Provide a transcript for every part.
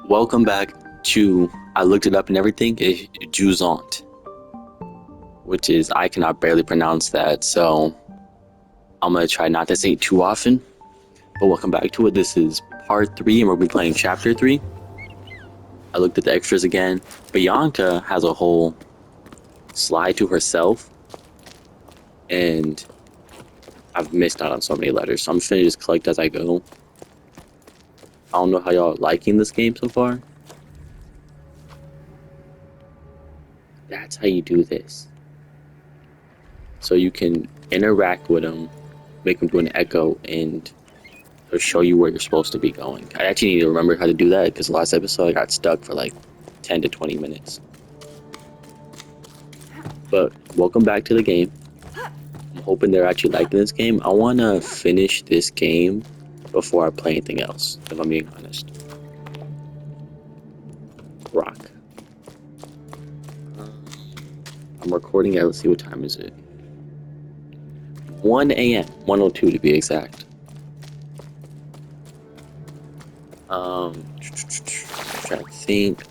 Welcome back to, I looked it up and everything, it's Jusant, which is, I cannot barely pronounce that, so I'm going to try not to say it too often. But welcome back to it. This is part 3 and we'll be playing chapter 3. I looked at the extras again. Bianca has a whole slide to herself, and I've missed out on so many letters, so I'm just going to just collect as I go. I don't know how y'all are liking this game so far. That's how you do this. So you can interact with them, make them do an echo, and it'll show you where you're supposed to be going. I actually need to remember how to do that because last episode I got stuck for like 10 to 20 minutes. But welcome back to the game. I'm hoping they're actually liking this game. I want to finish this game before I play anything else, if I'm being honest. Rock. I'm recording it. Let's see, what time is it? 1 a.m. 1:02 to be exact. I'm trying to think.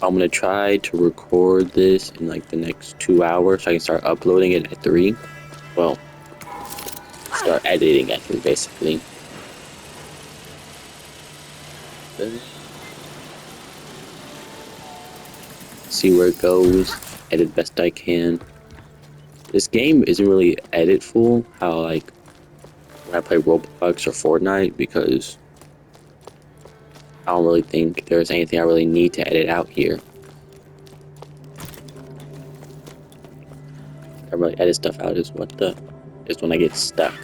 I'm gonna try to record this in like the next 2 hours so I can start uploading it at 3. Well, start editing at 3 basically. See where it goes. Edit best I can. This game isn't really editful how like when I play Roblox or Fortnite, because I don't really think there's anything I really need to edit out here. I really edit stuff out is when I get stuck.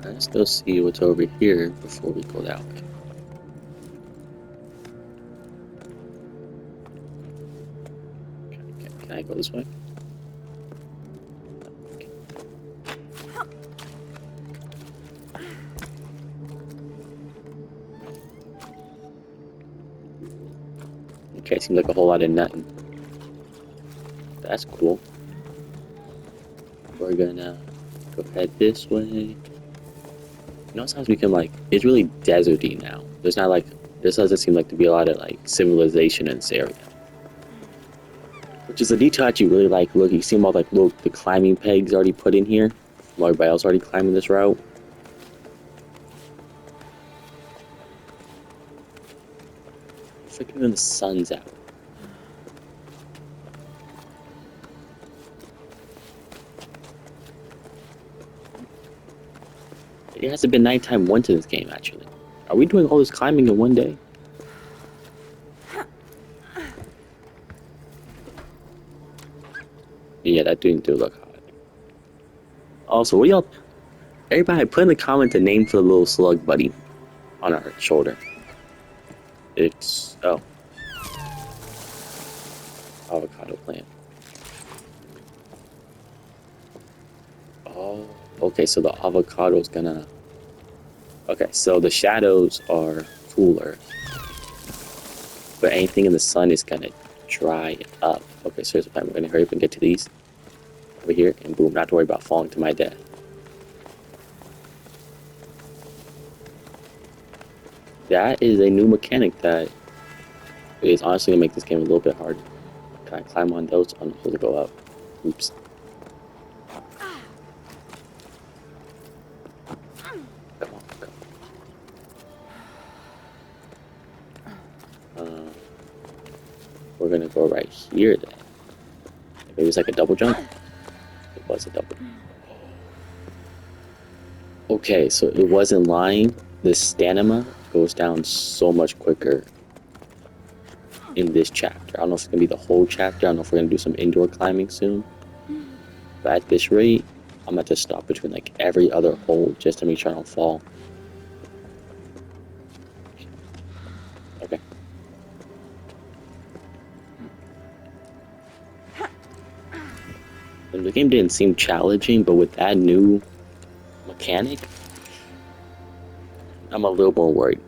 Let's go see what's over here before we go that way. Can I go this way? Okay, seems like a whole lot of nothing. That's cool. We're gonna go head this way. You know, it sounds become like, it's really deserty now. There's not like, this doesn't seem like to be a lot of like civilization in this area. Which is a detail I actually really like. Look, you see all like the climbing pegs already put in here. While everybody else already climbing this route. It's like even the sun's out. It hasn't been nighttime once in this game, actually. Are we doing all this climbing in one day? Yeah, that didn't do look hot. Also, what y'all... Everybody, put in the comments a name for the little slug buddy on our shoulder. It's... oh. Avocado plant. Oh, okay, so the avocado's gonna... Okay, so the shadows are cooler. But anything in the sun is gonna dry up. Okay, so here's the plan. We're gonna hurry up and get to these. Over here, and boom, not to worry about falling to my death. That is a new mechanic that is honestly gonna make this game a little bit harder. Can I climb on those? I'm supposed to go up. Oops. Come on, come on. We're gonna go right here then. Maybe it's like a double jump? It was a double. Okay, so it wasn't lying. The stamina goes down so much quicker in this chapter. I don't know if it's gonna be the whole chapter. I don't know if we're gonna do some indoor climbing soon. But at this rate, I'm gonna have to stop between like every other hole just to make sure I don't fall. Okay. And the game didn't seem challenging, but with that new mechanic, I'm a little more worried.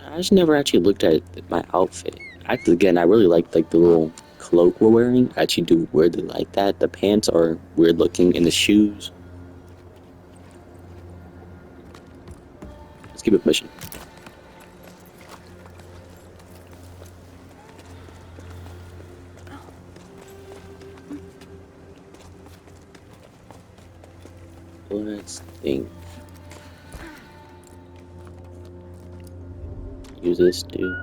I just never actually looked at my outfit. Actually, again, I really like the little cloak we're wearing. I actually do weirdly like that. The pants are weird looking, and the shoes. Let's keep it pushing. Let's think. Use this too.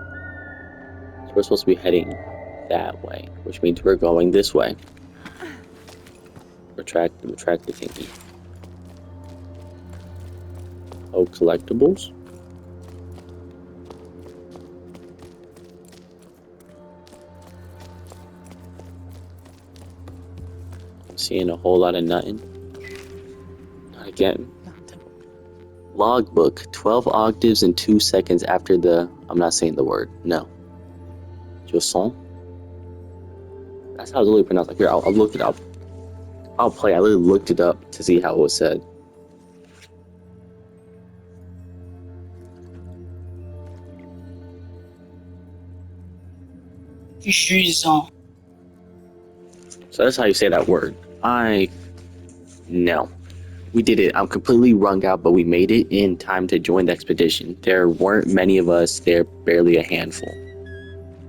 So we're supposed to be heading that way, which means we're going this way. Retract the thingy. Oh, collectibles? I'm seeing a whole lot of nothing. Not again. Logbook, 12 octaves and 2 seconds after the... I'm not saying the word. No. Jusant? That's how it's really pronounced. Like, here, I'll look it up. I'll play. I literally looked it up to see how it was said. Jusant. So that's how you say that word. No. We did it. I'm completely wrung out, but we made it in time to join the expedition. There weren't many of us. There barely a handful.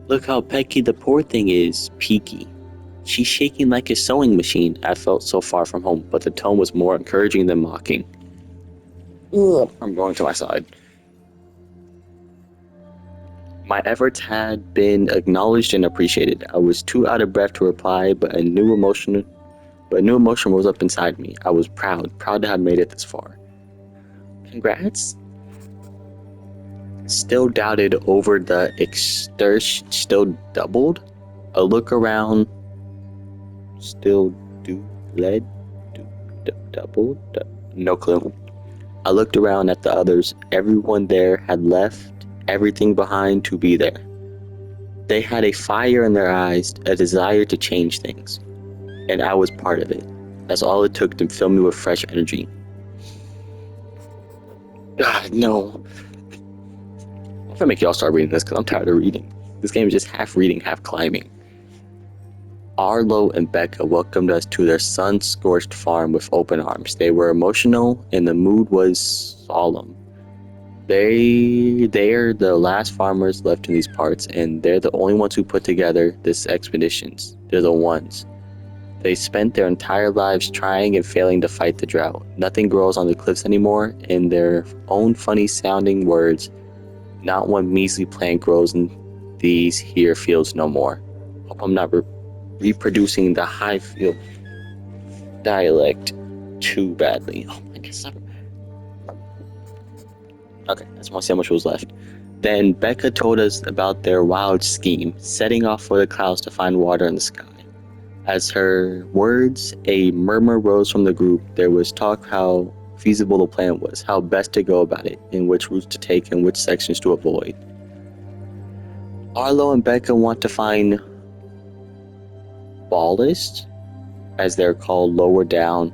Look how pecky the poor thing is, peaky. She's shaking like a sewing machine. I felt so far from home, but the tone was more encouraging than mocking. Ugh, I'm going to my side. My efforts had been acknowledged and appreciated. I was too out of breath to reply, but a new emotion rose up inside me. I was proud to have made it this far. Congrats. Still doubted over the extortion. Still doubled. A look around. Still doubled. No clue. I looked around at the others. Everyone there had left everything behind to be there. They had a fire in their eyes, a desire to change things, and I was part of it. That's all it took to fill me with fresh energy. God, no. I'm gonna make y'all start reading this because I'm tired of reading. This game is just half reading, half climbing. Arlo and Becca welcomed us to their sun-scorched farm with open arms. They were emotional, and the mood was solemn. They're the last farmers left in these parts, and they're the only ones who put together this expeditions. They're the ones. They spent their entire lives trying and failing to fight the drought. Nothing grows on the cliffs anymore. In their own funny-sounding words, not one measly plant grows in these here fields no more. Hope I'm not reproducing the Highfield dialect too badly. Oh my God. Okay, I just want to see how much was left. Then Becca told us about their wild scheme, setting off for the clouds to find water in the sky. As her words, a murmur rose from the group. There was talk how feasible the plan was, how best to go about it, and which routes to take and which sections to avoid. Arlo and Becca want to find ballists, as they're called lower down.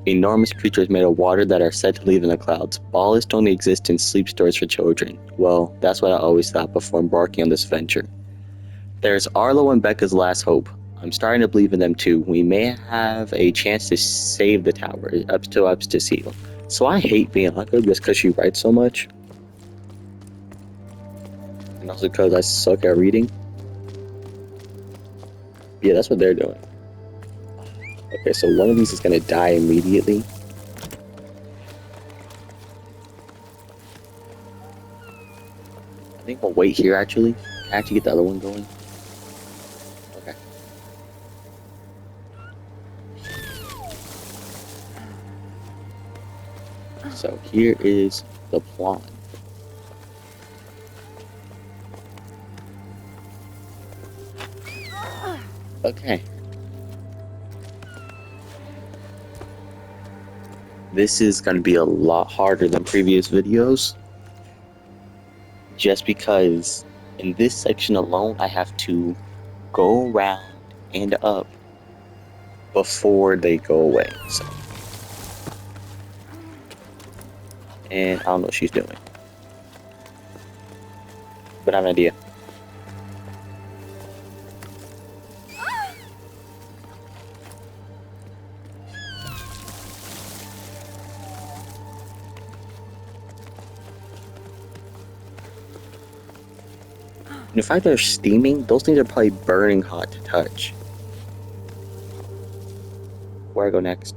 Enormous creatures made of water that are said to live in the clouds. Ballists only exist in sleep stories for children. Well, that's what I always thought before embarking on this venture. There's Arlo and Becca's last hope. I'm starting to believe in them too. We may have a chance to save the tower. Up to seal. So I hate Bianca just because she writes so much. And also because I suck at reading. Yeah, that's what they're doing. Okay, so one of these is going to die immediately. I think we'll wait here, actually. Can I actually get the other one going? Okay. So here is the plan. Okay. This is going to be a lot harder than previous videos. Just because in this section alone, I have to go around and up before they go away. So. And I don't know what she's doing. But I have an idea. And the fact that they're steaming, those things are probably burning hot to touch. Where I go next?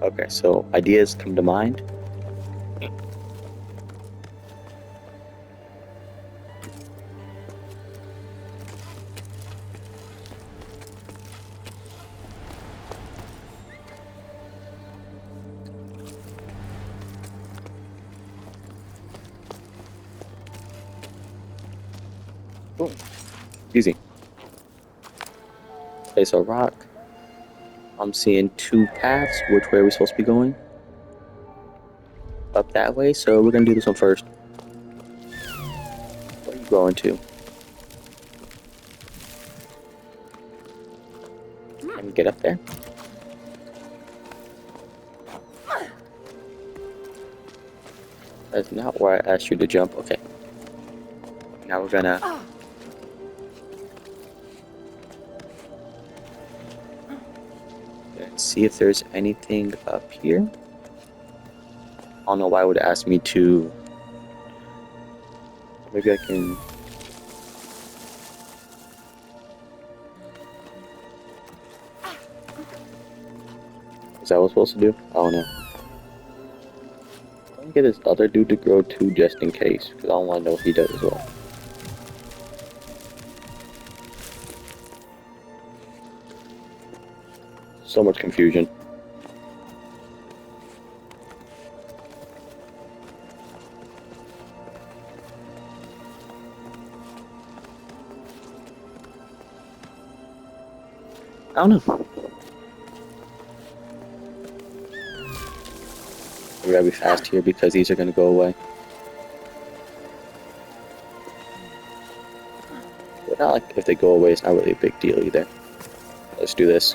Okay, so ideas come to mind. Boom. Easy. Place a rock. I'm seeing two paths. Which way are we supposed to be going? Up that way, so we're gonna do this one first. Where are you going to? Can we get up there? That's not where I asked you to jump. Okay. Now we're gonna... Let's see if there's anything up here. I don't know why it would ask me to... Maybe I can... Is that what I'm supposed to do? I don't know. Let me get this other dude to grow too, just in case, because I don't want to know what he does as well. So much confusion. I don't know. We gotta be fast here because these are gonna go away. But not like if they go away, it's not really a big deal either. Let's do this.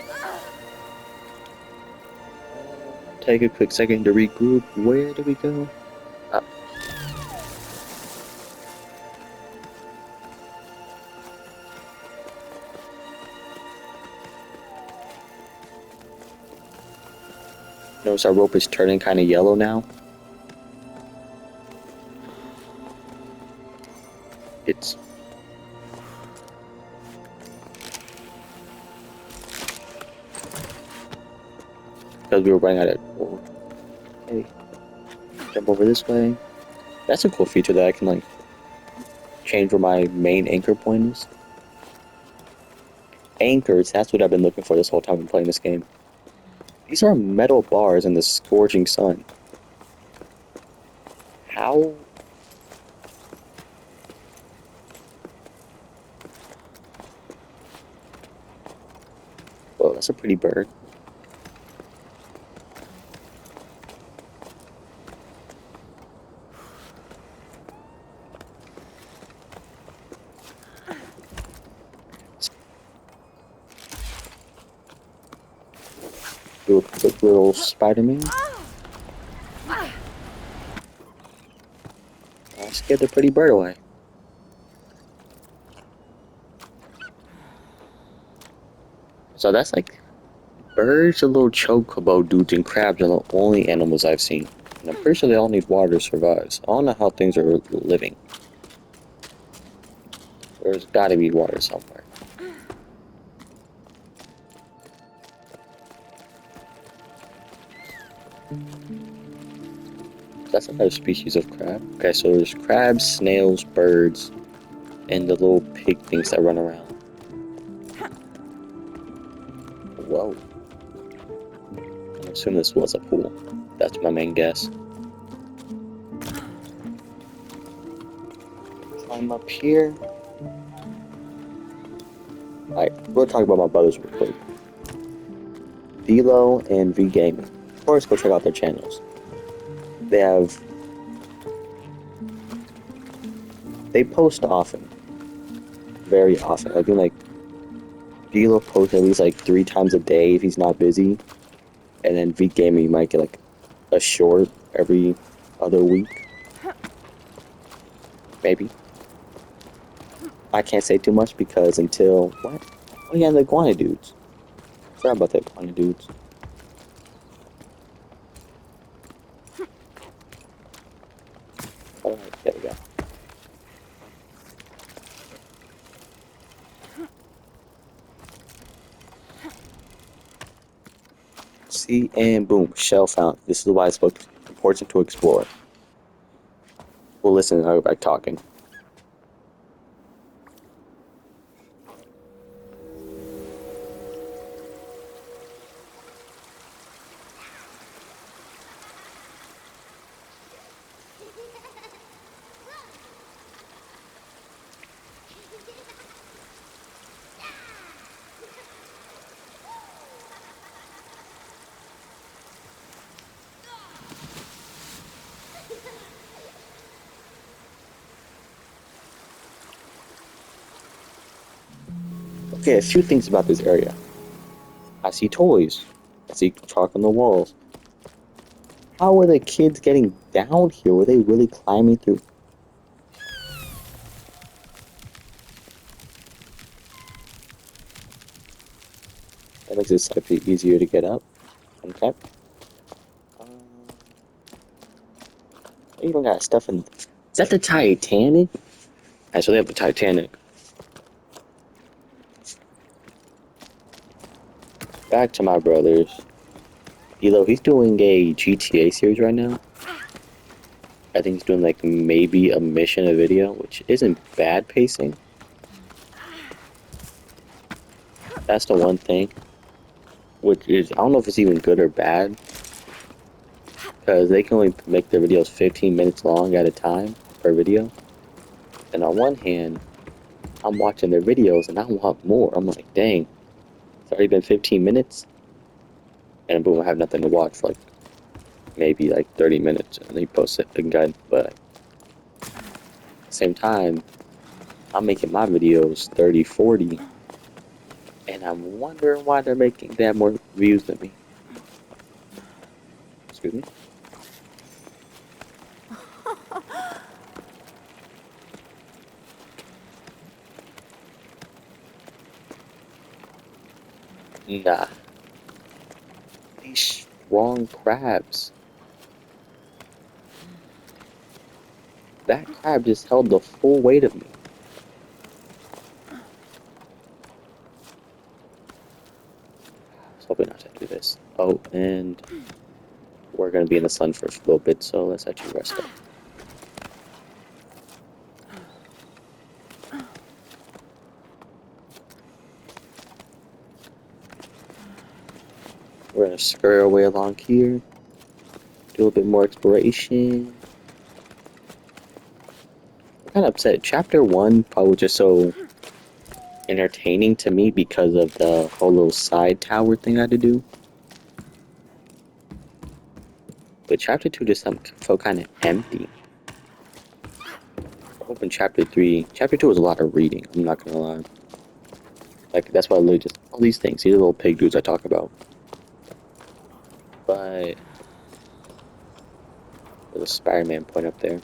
Take a quick second to regroup. Where do we go? Up. Notice our rope is turning kind of yellow now. It's... because we were running out of... Okay. Jump over this way. That's a cool feature that I can, like, change where my main anchor point is. Anchors, that's what I've been looking for this whole time I'm playing this game. These are metal bars in the scorching sun. How? Whoa, that's a pretty bird. Do a quick little Spider-Man. I scared the pretty bird away. So that's like... birds, the little chocobo dudes, and crabs are the only animals I've seen. And I'm pretty sure they all need water to survive. So I don't know how things are living. There's gotta be water somewhere. That's another species of crab. Okay, so there's crabs, snails, birds, and the little pig things that run around. Whoa. I'm assuming this was a pool. That's my main guess. Climb up here. Alright, we'll talk about my brothers real quick. Velo and V Gaming. Of course, go check out their channels. They post often. Very often. I think like Velo posts at least like 3 times a day if he's not busy. And then V Gaming, you might get like a short every other week. Maybe. I can't say too much because until... What? Oh yeah, the iguana dudes. I forgot about the iguana dudes. Alright, there we go. See, and boom, shell found. This is why it's important to explore. Well, listen, I'll go back talking. Okay, a few things about this area. I see toys. I see chalk on the walls. How were the kids getting down here? Were they really climbing through? That makes it slightly easier to get up. Okay. Um, they even got stuff in. Is that the Titanic? I so they have the Titanic. Back to my brothers. Elo, he's doing a GTA series right now. I think he's doing like maybe a mission a video, which isn't bad pacing. That's the one thing. Which is, I don't know if it's even good or bad. Because they can only make their videos 15 minutes long at a time per video. And on one hand, I'm watching their videos and I want more. I'm like, dang, it's already been 15 minutes. And boom, I have nothing to watch for like maybe like 30 minutes. And they post it again. But at the same time, I'm making my videos 30, 40. And I'm wondering why they're making that more views than me. Excuse me? Nah. These strong crabs. That crab just held the full weight of me. I was hoping not to do this. Oh, and we're gonna be in the sun for a little bit, so let's actually rest up. We're gonna scurry our way along here. Do a little bit more exploration. I'm kind of upset. Chapter 1 probably was just so entertaining to me because of the whole little side tower thing I had to do. But chapter 2 just felt kind of empty. Open chapter 3. Chapter 2 was a lot of reading, I'm not gonna lie. Like, that's why I literally just all these things. These are little pig dudes I talk about. But there's a Spider-Man point up there.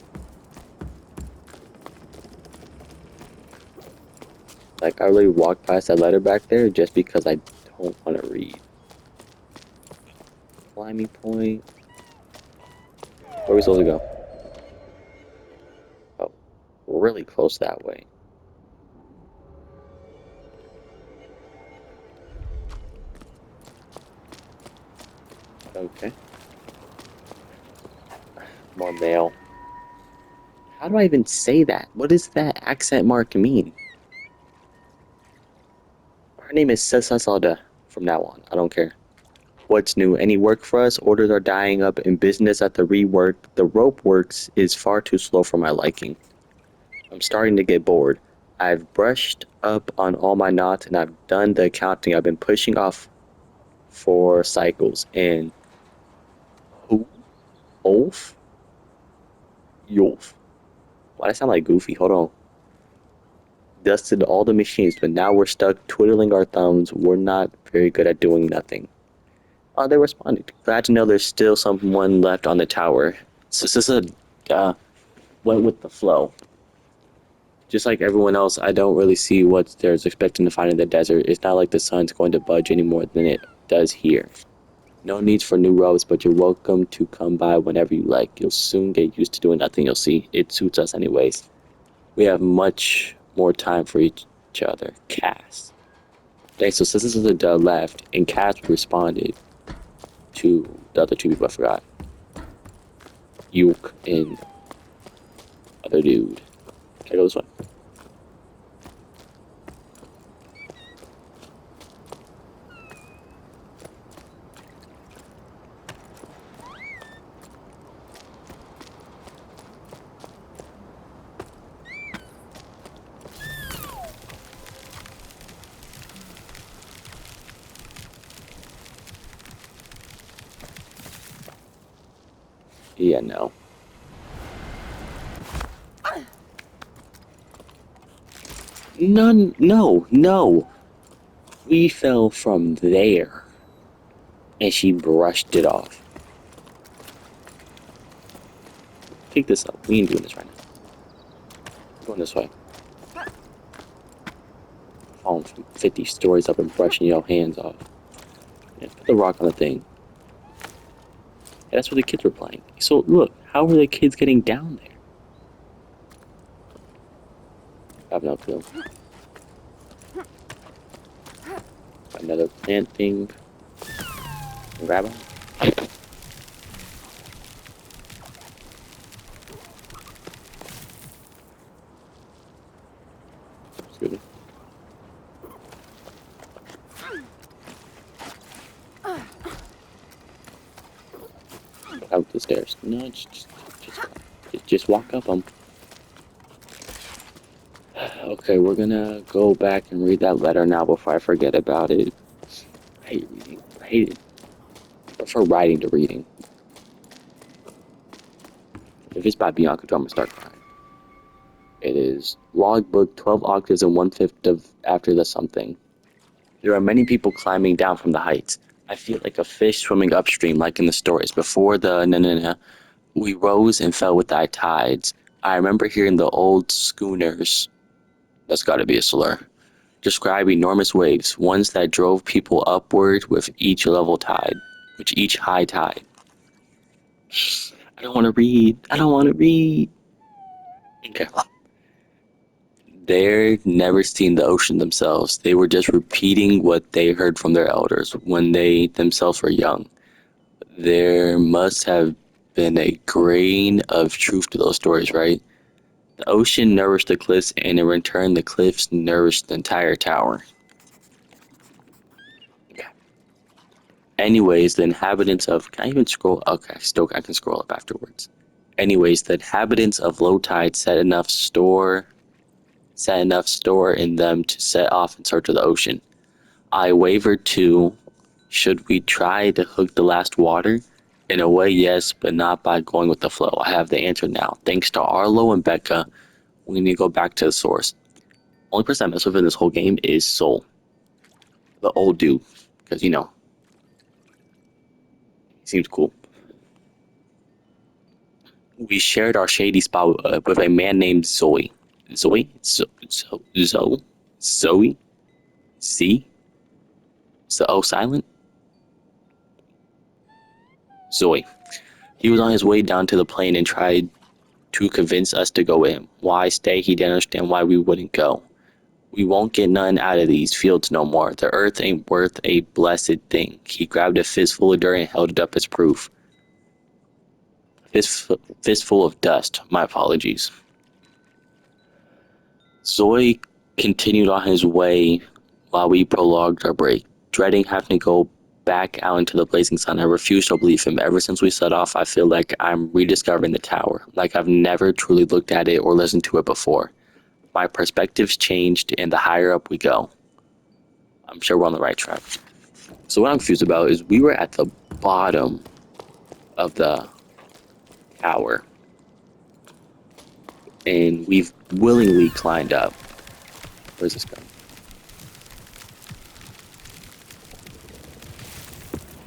Like, I really walked past that letter back there just because I don't want to read. Climbing point. Where are we supposed to go? Oh, really close that way. Okay. More mail. How do I even say that? What does that accent mark mean? Her name is Sesasalda from now on. I don't care. What's new? Any work for us? Orders are dying up in business at the rework. The rope works is far too slow for my liking. I'm starting to get bored. I've brushed up on all my knots and I've done the accounting. I've been pushing off for cycles. And who? Ulf? Yolf. Why do I sound like Goofy? Hold on. Dusted all the machines, but now we're stuck twiddling our thumbs. We're not very good at doing nothing. Oh, they responded. Glad to know there's still someone left on the tower. So this is went with the flow. Just like everyone else, I don't really see what there's expecting to find in the desert. It's not like the sun's going to budge any more than it does here. No needs for new robes, but you're welcome to come by whenever you like. You'll soon get used to doing nothing, you'll see. It suits us anyways. We have much more time for each other. Cass. Thanks, so this is the left, and Cass responded. the other two people I forgot. Yuke and other dude. Can I go this way? Yeah, no. No. We fell from there. And she brushed it off. Pick this up. We ain't doing this right now. We're going this way. Falling from 50 stories up and brushing your hands off. Yeah, put the rock on the thing. Yeah, that's where the kids were playing. So look, how were the kids getting down there? I have no clue. Another plant thing. Grab it. Excuse me. Out the stairs. No, just walk up them. Okay, we're gonna go back and read that letter now before I forget about it. I hate reading. I hate it. I prefer writing to reading. If it's by Bianca, I'm gonna start crying. It is logbook 12 octaves and 1/5 of after the something. There are many people climbing down from the heights. I feel like a fish swimming upstream, like in the stories. Before the na, we rose and fell with thy tides. I remember hearing the old schooners, that's gotta be a slur, describe enormous waves, ones that drove people upward with each level tide, with each high tide. I don't want to read. I don't want to read. Okay. They're never seen the ocean themselves. They were just repeating what they heard from their elders when they themselves were young. There must have been a grain of truth to those stories, right? The ocean nourished the cliffs, and in return, the cliffs nourished the entire tower. Yeah. Anyways, the inhabitants of... Can I even scroll? Okay, still I can scroll up afterwards. Anyways, the inhabitants of low tide set enough store in them to set off in search of the ocean. I wavered too. Should we try to hook the last water? In a way, yes, but not by going with the flow. I have the answer now. Thanks to Arlo and Becca, we need to go back to the source. Only person I mess with in this whole game is Soul. The old dude. Because, you know, he seems cool. We shared our shady spot with a man named Zoe. Zoe? Zoe? C? Is the O silent? Zoe. He was on his way down to the plane and tried to convince us to go in. Why stay? He didn't understand why we wouldn't go. We won't get none out of these fields no more. The earth ain't worth a blessed thing. He grabbed a fistful of dirt and held it up as proof. Fistful of dust. My apologies. Zoe continued on his way while we prolonged our break, dreading having to go back out into the blazing sun. I refused to believe him. Ever since we set off, I feel like I'm rediscovering the tower, like I've never truly looked at it or listened to it before. My perspective's changed, and the higher up we go. I'm sure we're on the right track. So what I'm confused about is we were at the bottom of the tower, and we've willingly climbed up. Where's this going?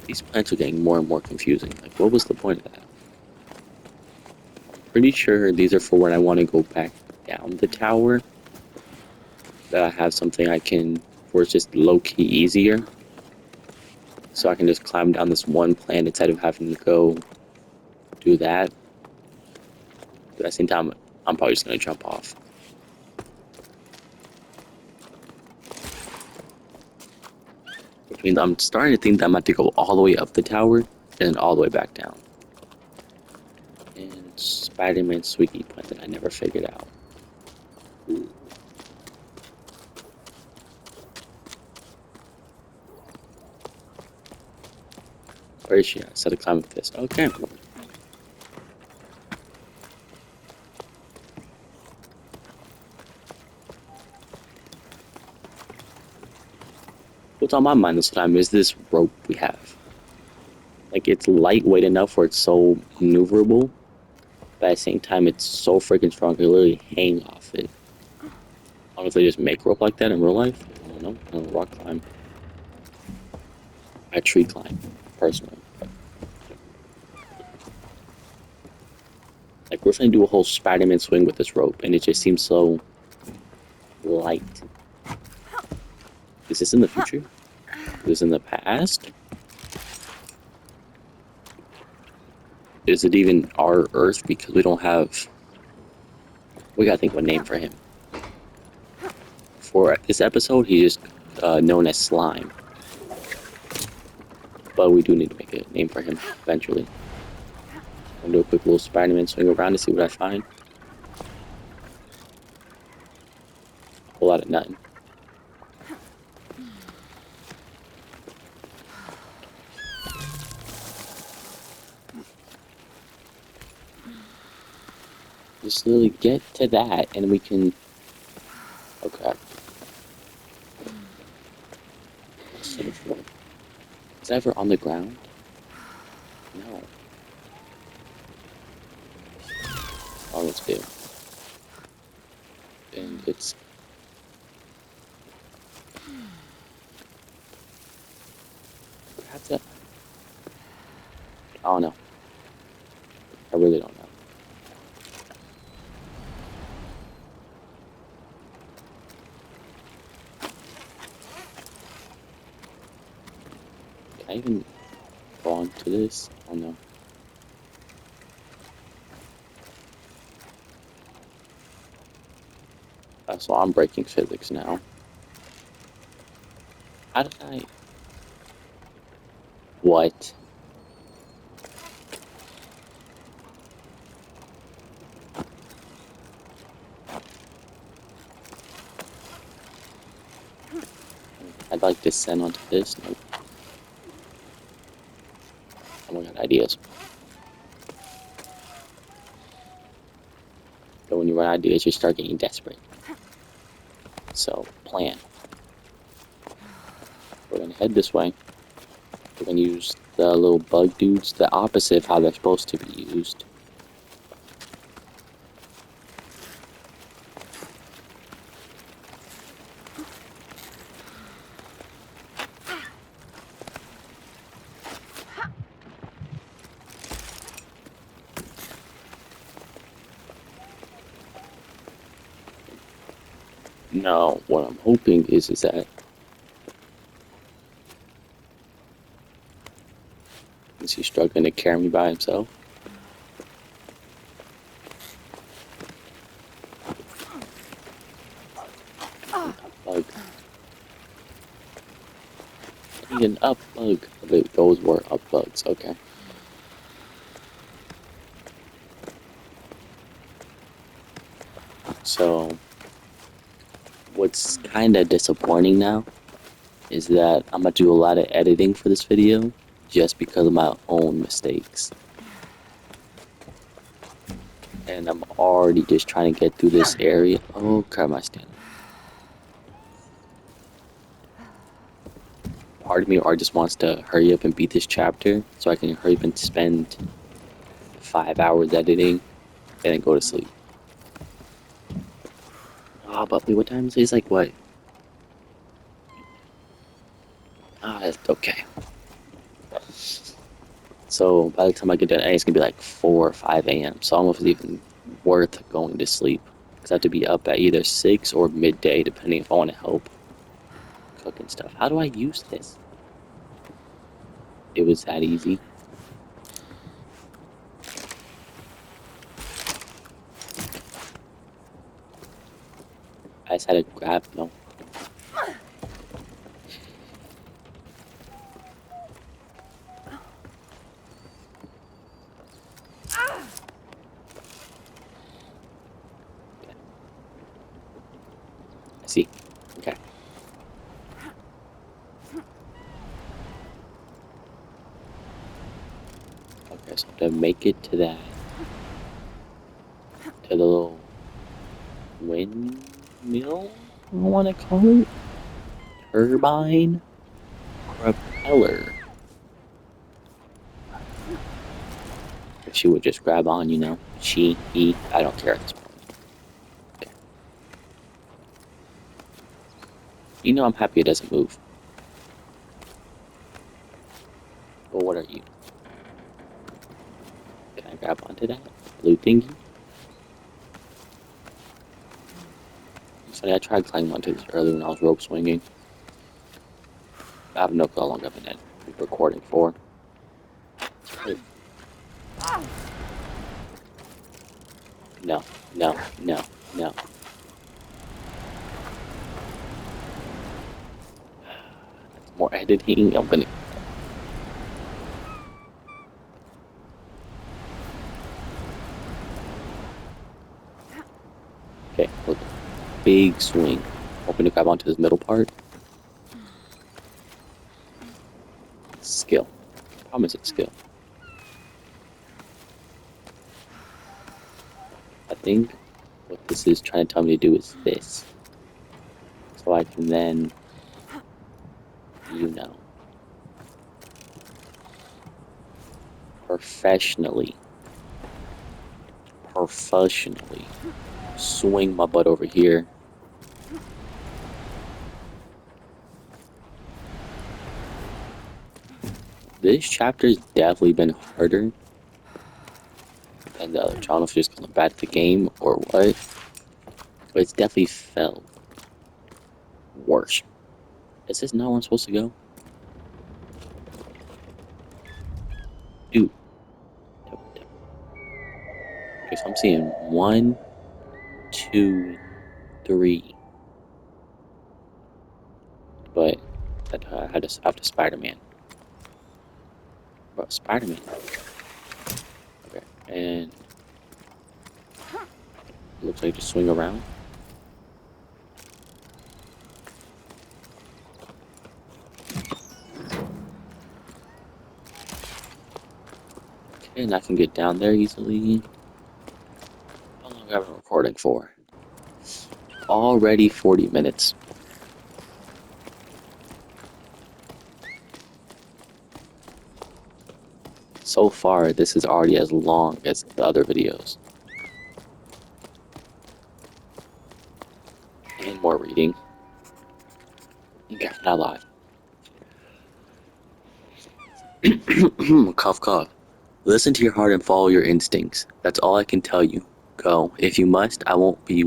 These plants are getting more and more confusing. Like, what was the point of that? Pretty sure these are for when I want to go back down the tower. That I have something I can, where it's just low-key easier. So I can just climb down this one plant instead of having to go do that. But at the same time, I'm probably just going to jump off. Which means I'm starting to think that I'm about to go all the way up the tower and then all the way back down. And Spider-Man's squeaky point that I never figured out. Ooh. Where is she at? So to climb with this. Okay. What's on my mind this time is this rope we have. Like, it's lightweight enough where it's so maneuverable, but at the same time, it's so freaking strong, you can literally hang off it. I don't know if they just make rope like that in real life. I don't know. I don't rock climb. I tree climb, personally. Like, we're trying to do a whole Spider-Man swing with this rope, and it just seems so light. Is this in the future? Is this in the past? Is it even our Earth? Because we don't have... We gotta think of a name for him. For this episode, he's just known as Slime. But we do need to make a name for him eventually. I'm gonna do a quick little Spider-Man swing around to see what I find. A whole lot of nothing. Just literally get to that and we can... Oh crap. Is that ever on the ground? No. Oh, it's big. And it's... Perhaps that... I don't know. I really don't know. Can I even go on to this? I don't know. So I'm breaking physics now. How did I... What? I'd like to descend onto this. Nope. Oh my god, ideas. But when you run ideas, you start getting desperate. So, plan. We're gonna head this way. We're gonna use the little bug dudes, the opposite of how they're supposed to be used. No, what I'm hoping is that is he struggling to carry me by himself? Bug. I need an up bug. Those were up bugs, okay. So, what's kind of disappointing now is that I'm gonna do a lot of editing for this video just because of my own mistakes. And I'm already just trying to get through this area. Oh crap, my stand. Part of me just wants to hurry up and beat this chapter so I can hurry up and spend 5 hours editing and then go to sleep. Oh, but wait, what time is it? It's like what? Ah, that's okay. So by the time I get done, it's gonna be like 4 or 5 a.m. So I don't know if it's even worth going to sleep. Because I have to be up at either 6 or midday, depending if I want to help cook and stuff. How do I use this? It was that easy. I just had to grab, no. See? Okay. Okay, so to make it to that, to the little windmill, I want to call it? Turbine? Propeller. If she would just grab on, you know? She, he, I don't care at this point. Okay. You know I'm happy it doesn't move. But what are you? Can I grab onto that blue thingy? It's funny, I tried climbing onto this earlier when I was rope swinging. I have no clue how long I've been recording for. Hey. No, no, no, no. More editing. I'm gonna. Okay, look. Big swing. Hoping to grab onto this middle part. Skill. I promise it's skill. I think what this is trying to tell me to do is this. So I can then, you know, professionally swing my butt over here. This chapter's definitely been harder than the other. I don't know if it's just because I'm bad at the game or what, but it's definitely felt worse. Is this not where I'm supposed to go? Dude. Okay, so I'm seeing 1, 2, 3. But I had to have to Spider-Man. Bro, Spider-Man. Okay, and looks like just swing around. Okay, and I can get down there easily. How long have I been recording for? Already 40 minutes. So far, this is already as long as the other videos. And more reading. Okay, not live. Cough, cough. Listen to your heart and follow your instincts. That's all I can tell you. Go. If you must, I won't be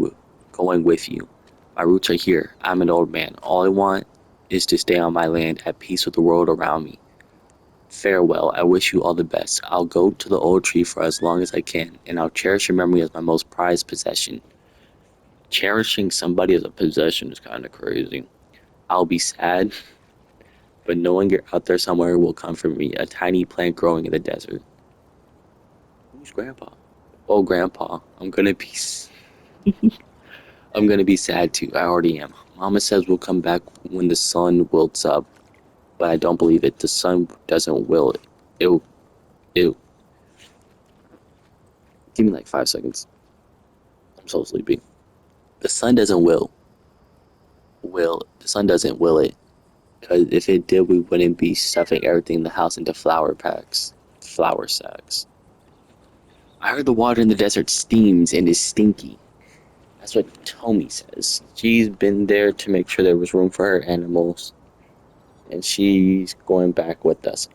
going with you. My roots are here. I'm an old man. All I want is to stay on my land at peace with the world around me. Farewell. I wish you all the best. I'll go to the old tree for as long as I can, and I'll cherish your memory as my most prized possession. Cherishing somebody as a possession is kind of crazy. I'll be sad, but knowing you're out there somewhere will comfort me. A tiny plant growing in the desert. Who's Grandpa? Oh, Grandpa. I'm gonna be sad too. I already am. Mama says we'll come back when the sun wilts up, but I don't believe it. The sun doesn't will it. Ew. Ew. Give me like 5 seconds. I'm so sleepy. The sun doesn't the sun doesn't will it. Because if it did, we wouldn't be stuffing everything in the house into flour sacks. I heard the water in the desert steams and is stinky. That's what Tommy says. She's been there to make sure there was room for her animals, and she's going back with us.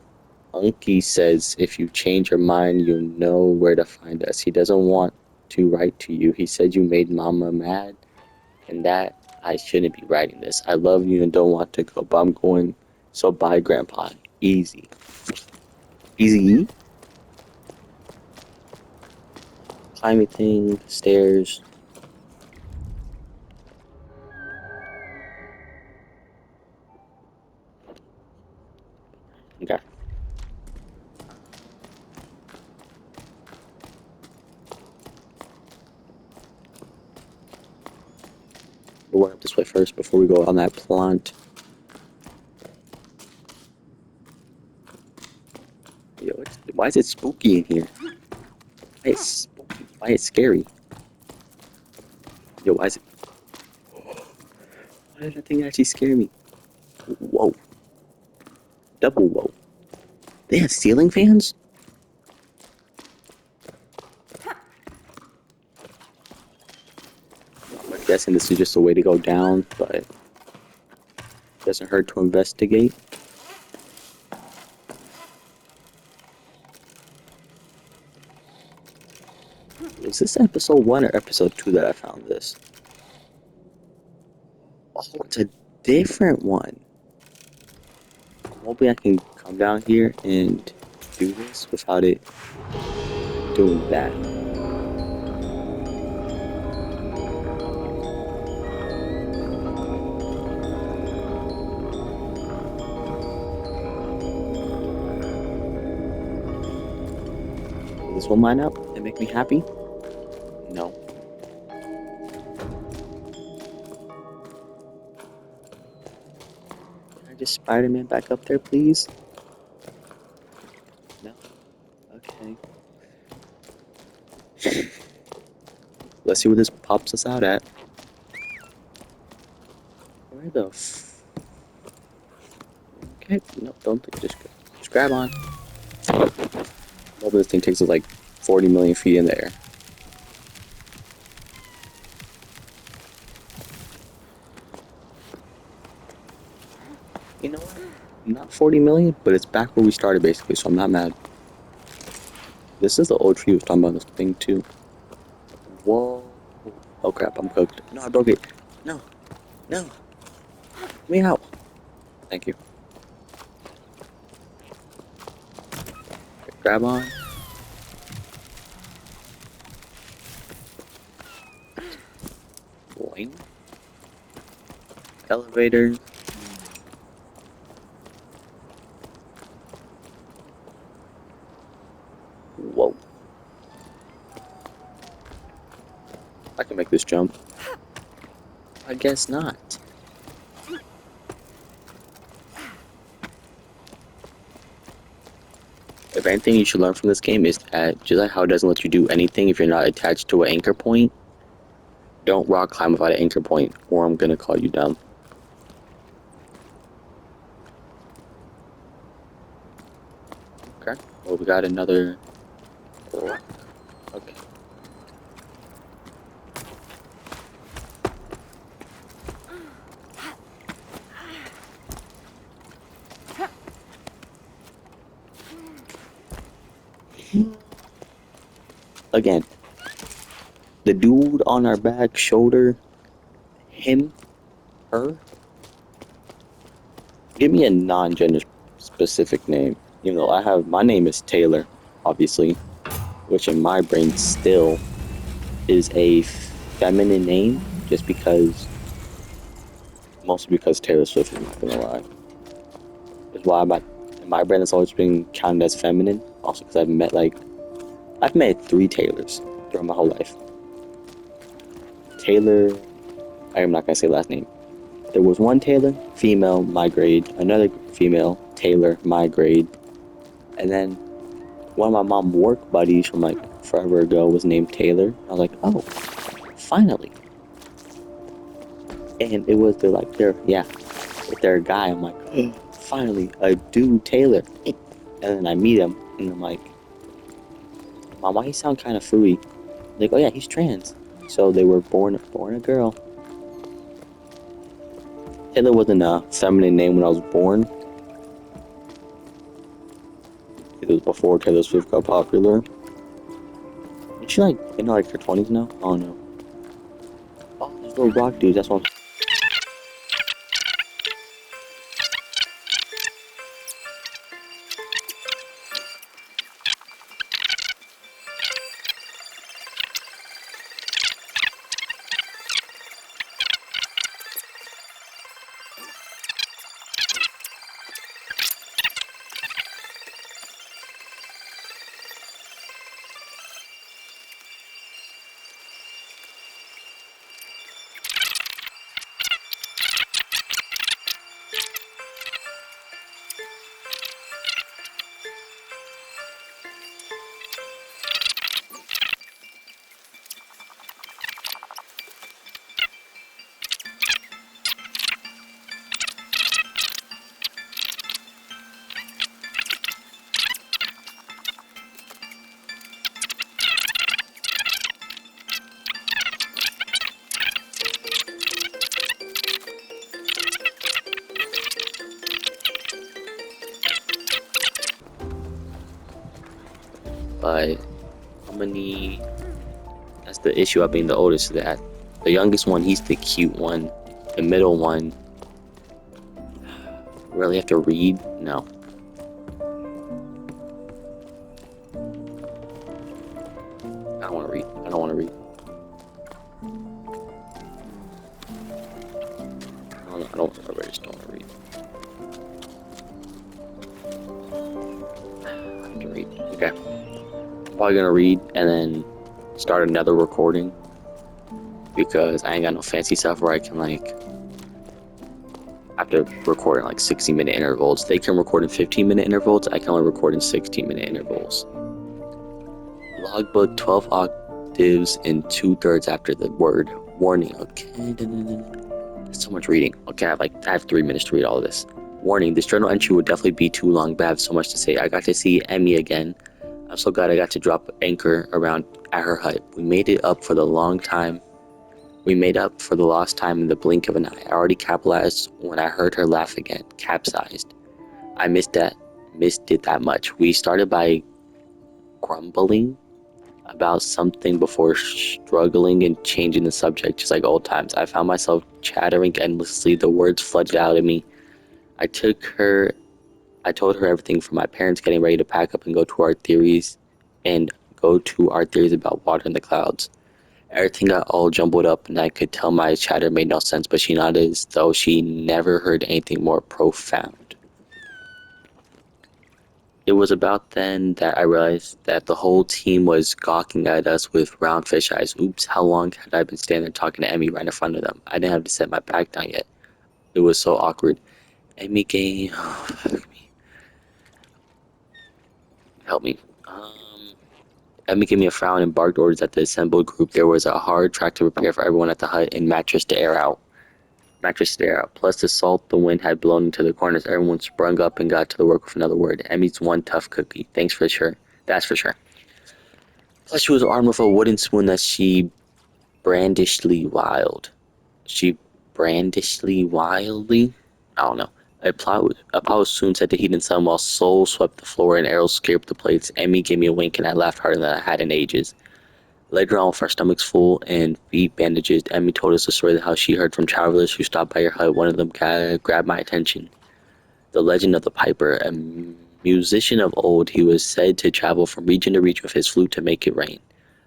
Unky says if you change your mind, you know where to find us. He doesn't want to write to you. He said you made Mama mad, and that I shouldn't be writing this. I love you and don't want to go, but I'm going. So bye, Grandpa. Easy. Easy. Climbing thing, stairs. Okay. We're going up this way first before we go on that plant. Yo, why is it spooky in here? Why is spooky? Why is scary? Yo, why is it? Why did that thing actually scare me? Whoa. Double whoa. They have ceiling fans? I'm guessing this is just a way to go down, but it doesn't hurt to investigate. Is this episode 1 or episode 2 that I found this? Oh, it's a different one. Hopefully I can come down here and do this without it doing that. Will this one line up and make me happy? No. Can I just Spider-Man back up there, please? No? Okay. Let's see what this pops us out at. Where the Okay, no, don't think, just grab on. Well, this thing takes us like 40 million feet in the air. You know what? Not 40 million, but it's back where we started basically, so I'm not mad. This is the old tree we was talking about this thing too. Whoa. Oh crap, I'm cooked. No, I broke it. No. No. Let me out. Thank you. Grab on. Boing. Elevator. Whoa. I can make this jump. I guess not. If anything you should learn from this game is that just like how it doesn't let you do anything if you're not attached to an anchor point, don't rock climb without an anchor point or I'm gonna call you dumb. Okay, well we got another rock. Okay. Again, the dude on our back shoulder, him, her, give me a non-gender specific name. You know, my name is Taylor, obviously, which in my brain still is a feminine name, just because, mostly because Taylor Swift, I'm not gonna lie. That's why in my brain it's always been counted as feminine, also because I've met 3 Taylors throughout my whole life. Taylor, I'm not gonna say last name. There was one Taylor, female, my grade, another female, Taylor, my grade, and then one of my mom's work buddies from like forever ago was named Taylor. I was like, oh, finally. And it was if they're a guy, I'm like, oh, finally, a dude, Taylor. And then I meet him, and I'm like, Mom, why he sound kind of fooey? Like, oh yeah, he's trans. So they were born a girl. Taylor wasn't a feminine name when I was born. It was before Taylor Swift got popular. Is she like in like her 20s now? Oh no. Oh, there's little rock dudes. That's what I'm... but I'm gonna need. That's the issue of being the oldest. That the youngest one, he's the cute one. The middle one, really have to read? No. I don't want to read. I don't want to read. I don't. I just don't want to read. I have to read. Okay. Probably gonna read and then start another recording because I ain't got no fancy stuff where I can like. After recording like 60-minute intervals, they can record in 15-minute intervals. I can only record in 16-minute intervals. Logbook 12 octaves and 2/3 after the word warning. Okay, that's so much reading. Okay, I have 3 minutes to read all of this. Warning: this journal entry would definitely be too long, but I have so much to say. I got to see Emmy again. I'm so glad I got to drop anchor around at her hut. We made it up for the long time. We made up for the lost time in the blink of an eye. I already capitalized when I heard her laugh again. Capsized. I missed it that much. We started by grumbling about something before struggling and changing the subject, just like old times. I found myself chattering endlessly. The words flooded out of me. I told her everything from my parents getting ready to pack up and go to our theories about water in the clouds. Everything got all jumbled up, and I could tell my chatter made no sense, but she nodded as though she never heard anything more profound. It was about then that I realized that the whole team was gawking at us with round fish eyes. Oops, how long had I been standing there talking to Emmy right in front of them? I didn't have to set my back down yet. It was so awkward. Emmy gave... help me. Emmy gave me a frown and barked orders at the assembled group. There was a hard track to prepare for everyone at the hut and mattress to air out. Plus the salt the wind had blown into the corners. Everyone sprung up and got to the work with another word. Emmy's one tough cookie. Thanks for sure. That's for sure. Plus she was armed with a wooden spoon that she brandishly wild. Wildly? I don't know. Apollo soon set the heat in sun while Soul swept the floor and arrows scraped the plates. Emmy gave me a wink and I laughed harder than I had in ages. Later on, with our stomachs full and feet bandaged, Emmy told us a story of how she heard from travelers who stopped by her hut. One of them grabbed my attention. The legend of the Piper. A musician of old, he was said to travel from region to region with his flute to make it rain.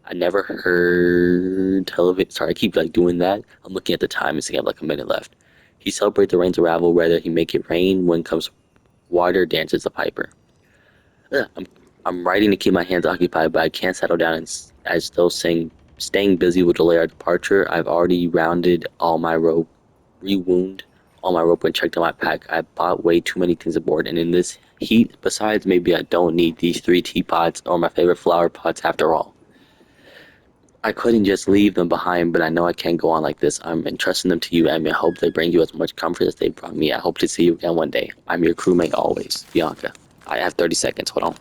I never heard television. Sorry, I keep doing that. I'm looking at the time and seeing I have a minute left. He celebrates the rain's arrival, whether he make it rain when comes water, dances the Piper. I'm writing to keep my hands occupied, but I can't settle down as though staying busy will delay our departure. I've already rewound all my rope and checked on my pack. I bought way too many things aboard, and in this heat, besides, maybe I don't need these 3 teapots or my favorite flower pots after all. I couldn't just leave them behind, but I know I can't go on like this. I'm entrusting them to you, and I hope they bring you as much comfort as they brought me. I hope to see you again one day. I'm your crewmate always, Bianca. I have 30 seconds. Hold on.